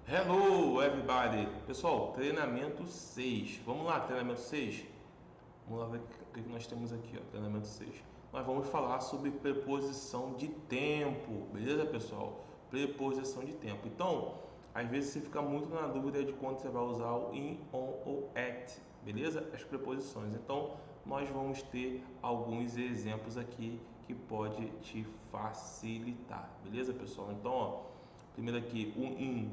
Hello everybody! Pessoal, treinamento 6. Vamos lá, treinamento 6. Vamos lá ver o que nós temos aqui, ó, treinamento 6. Nós vamos falar sobre preposição de tempo, beleza, pessoal? Preposição de tempo. Então, às vezes você fica muito na dúvida de quando você vai usar o in, on ou at, beleza? As preposições. Então, nós vamos ter alguns exemplos aqui que pode te facilitar, beleza, pessoal? Então, ó, primeiro aqui, o in.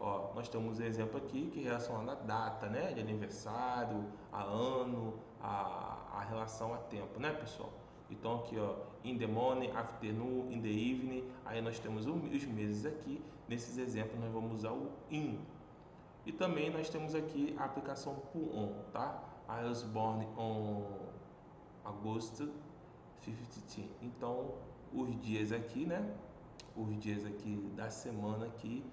Ó, nós temos um exemplo aqui que é relacionado à data, né? De aniversário, a ano, a relação a tempo, né, pessoal? Então aqui, ó, in the morning, afternoon, in the evening. Aí nós temos os meses aqui. Nesses exemplos nós vamos usar o in. E também nós temos aqui a aplicação put on, tá? I was born on August 15. Então os dias aqui, né? Os dias aqui da semana aqui,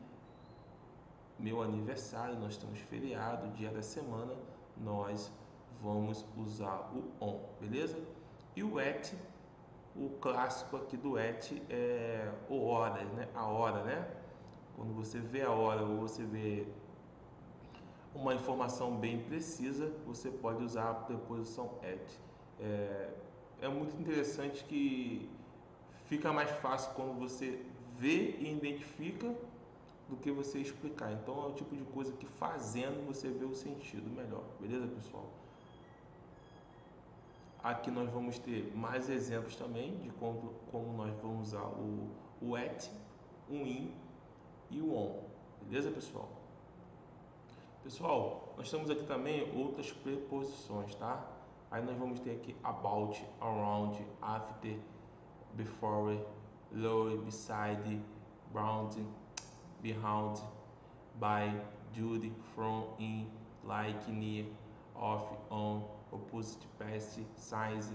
meu aniversário, nós temos feriado, dia da semana, nós vamos usar o on, beleza? E o at, o clássico aqui do at é o hora, né? A hora, né? Quando você vê a hora ou você vê uma informação bem precisa, você pode usar a preposição at. É muito interessante que fica mais fácil quando você vê e identifica do que você explicar. Então é o tipo de coisa que fazendo você vê o sentido melhor, beleza, pessoal? Aqui nós vamos ter mais exemplos também de como nós vamos usar o at, o in e o on, beleza, pessoal? Pessoal, nós temos aqui também outras preposições, tá? Aí nós vamos ter aqui about, around, after, before, low, beside, round, behind, by, due, from, in, like, near, off, on, opposite, past, since,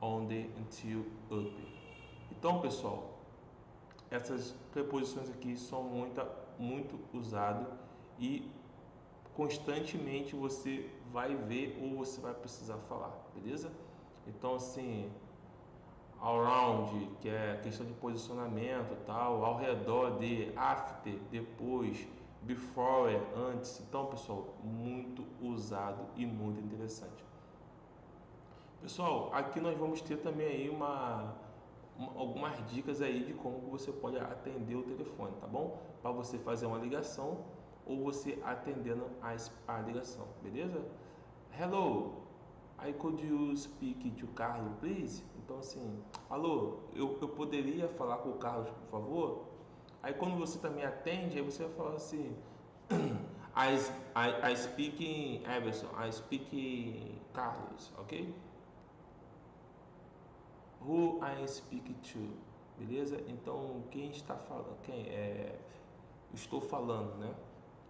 on, the, until, up. Então, pessoal, essas preposições aqui são muito usadas e constantemente você vai ver ou você vai precisar falar, beleza? Então, assim, around, que é questão de posicionamento, tal, ao redor de, after, depois, before, antes. Então, pessoal, muito usado e muito interessante. Pessoal, aqui nós vamos ter também aí algumas dicas aí de como você pode atender o telefone, tá bom? Para você fazer uma ligação ou você atendendo a ligação, beleza? Hello, I could you speak to Carlos, please? Então assim, alô, eu poderia falar com o Carlos, por favor? Aí quando você também atende, aí você vai falar assim, I speak Everson, I speak Carlos, ok? Who I speak to, beleza? Então quem está falando, estou falando, né?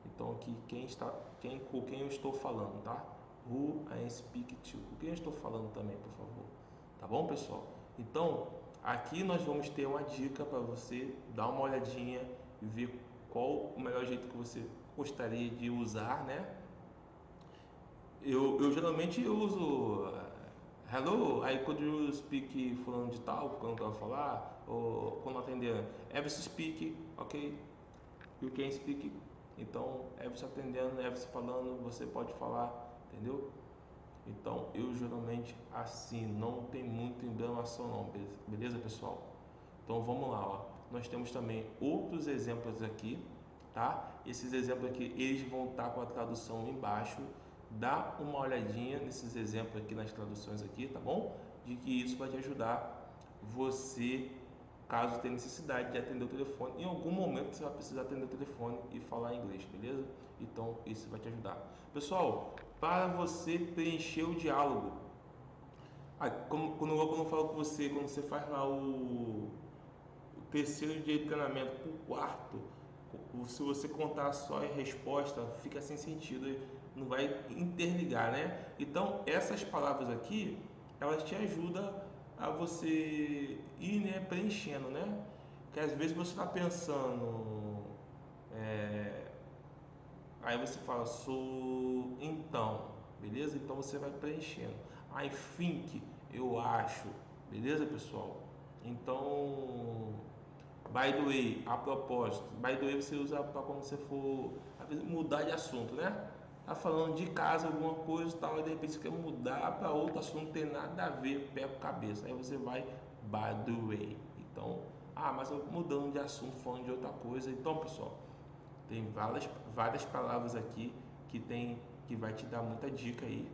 Então aqui com quem eu estou falando, tá? Who I speak to. Com quem eu estou falando também, por favor. Tá bom, pessoal? Então, aqui nós vamos ter uma dica para você dar uma olhadinha e ver qual o melhor jeito que você gostaria de usar, né? Eu geralmente uso hello, aí quando you speak fulano de tal, quando eu falar, ou quando atender, Everson speak, ok? You can speak. Então, Everson atendendo, Everson falando, você pode falar, entendeu? Então, eu geralmente assim, não tem muita enganação não, beleza, pessoal? Então, vamos lá, ó. Nós temos também outros exemplos aqui, tá? Esses exemplos aqui, eles vão estar com a tradução embaixo. Dá uma olhadinha nesses exemplos aqui, nas traduções aqui, tá bom? De que isso vai te ajudar você, caso tenha necessidade de atender o telefone. Em algum momento você vai precisar atender o telefone e falar inglês, beleza? Então isso vai te ajudar. Pessoal, para você preencher o diálogo, quando eu falo com você, quando você faz lá o terceiro dia de treinamento para o quarto, se você contar só a resposta, fica sem sentido, não vai interligar, né? Então essas palavras aqui, elas te ajudam a você ir, né, preenchendo, né? Que às vezes você está pensando, aí você fala sou então, beleza? Então você vai preenchendo. I think, eu acho, beleza, pessoal? Então By the way, a propósito. By the way você usa para quando você for mudar de assunto, né? Tá falando de casa, alguma coisa e tal, e de repente você quer mudar para outro assunto, não tem nada a ver, pé com cabeça. Aí você vai by the way. Então, mas eu mudando de assunto, falando de outra coisa. Então, pessoal, tem várias palavras aqui que vai te dar muita dica aí,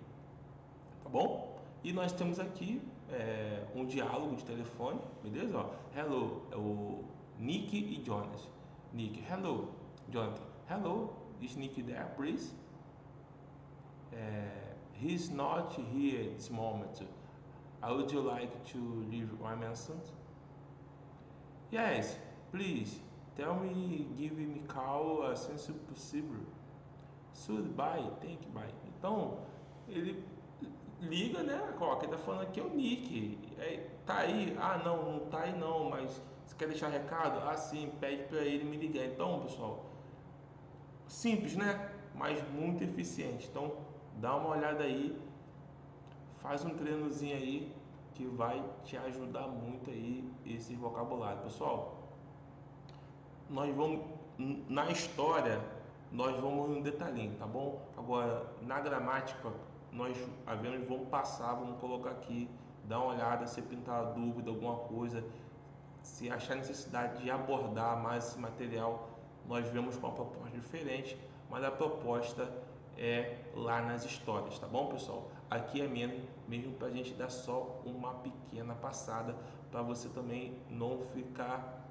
tá bom? E nós temos aqui um diálogo de telefone, beleza? Ó, hello, é o Nick e Jonas. Nick, hello, Jonathan, hello, is Nick there, please? He's not here at this moment. Would you like to leave a message? Yes, please. Tell me, give me call as soon as possible. Should bye, thank you, bye. Então, ele liga, né? Ó, quem tá falando aqui é o Nick. Tá aí? Não tá aí não, mas você quer deixar recado? Sim, pede para ele me ligar. Então, pessoal, simples, né? Mas muito eficiente. Então, dá uma olhada aí, faz um treinozinho aí que vai te ajudar muito aí esse vocabulário. Pessoal, nós vamos na história, nós vamos no detalhinho, tá bom? Agora, na gramática, nós apenas vamos passar, vamos colocar aqui, dá uma olhada, se pintar dúvida, alguma coisa, se achar necessidade de abordar mais esse material, nós vemos com uma proposta diferente, mas a proposta é lá nas histórias, tá bom, pessoal? Aqui é mesmo para a gente dar só uma pequena passada, para você também não ficar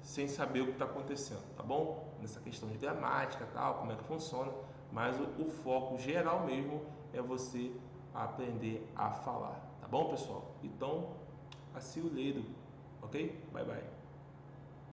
sem saber o que está acontecendo, tá bom? Nessa questão de gramática, tal, como é que funciona, mas o foco geral mesmo é você aprender a falar, tá bom, pessoal? Então, see you later, ok? Bye bye.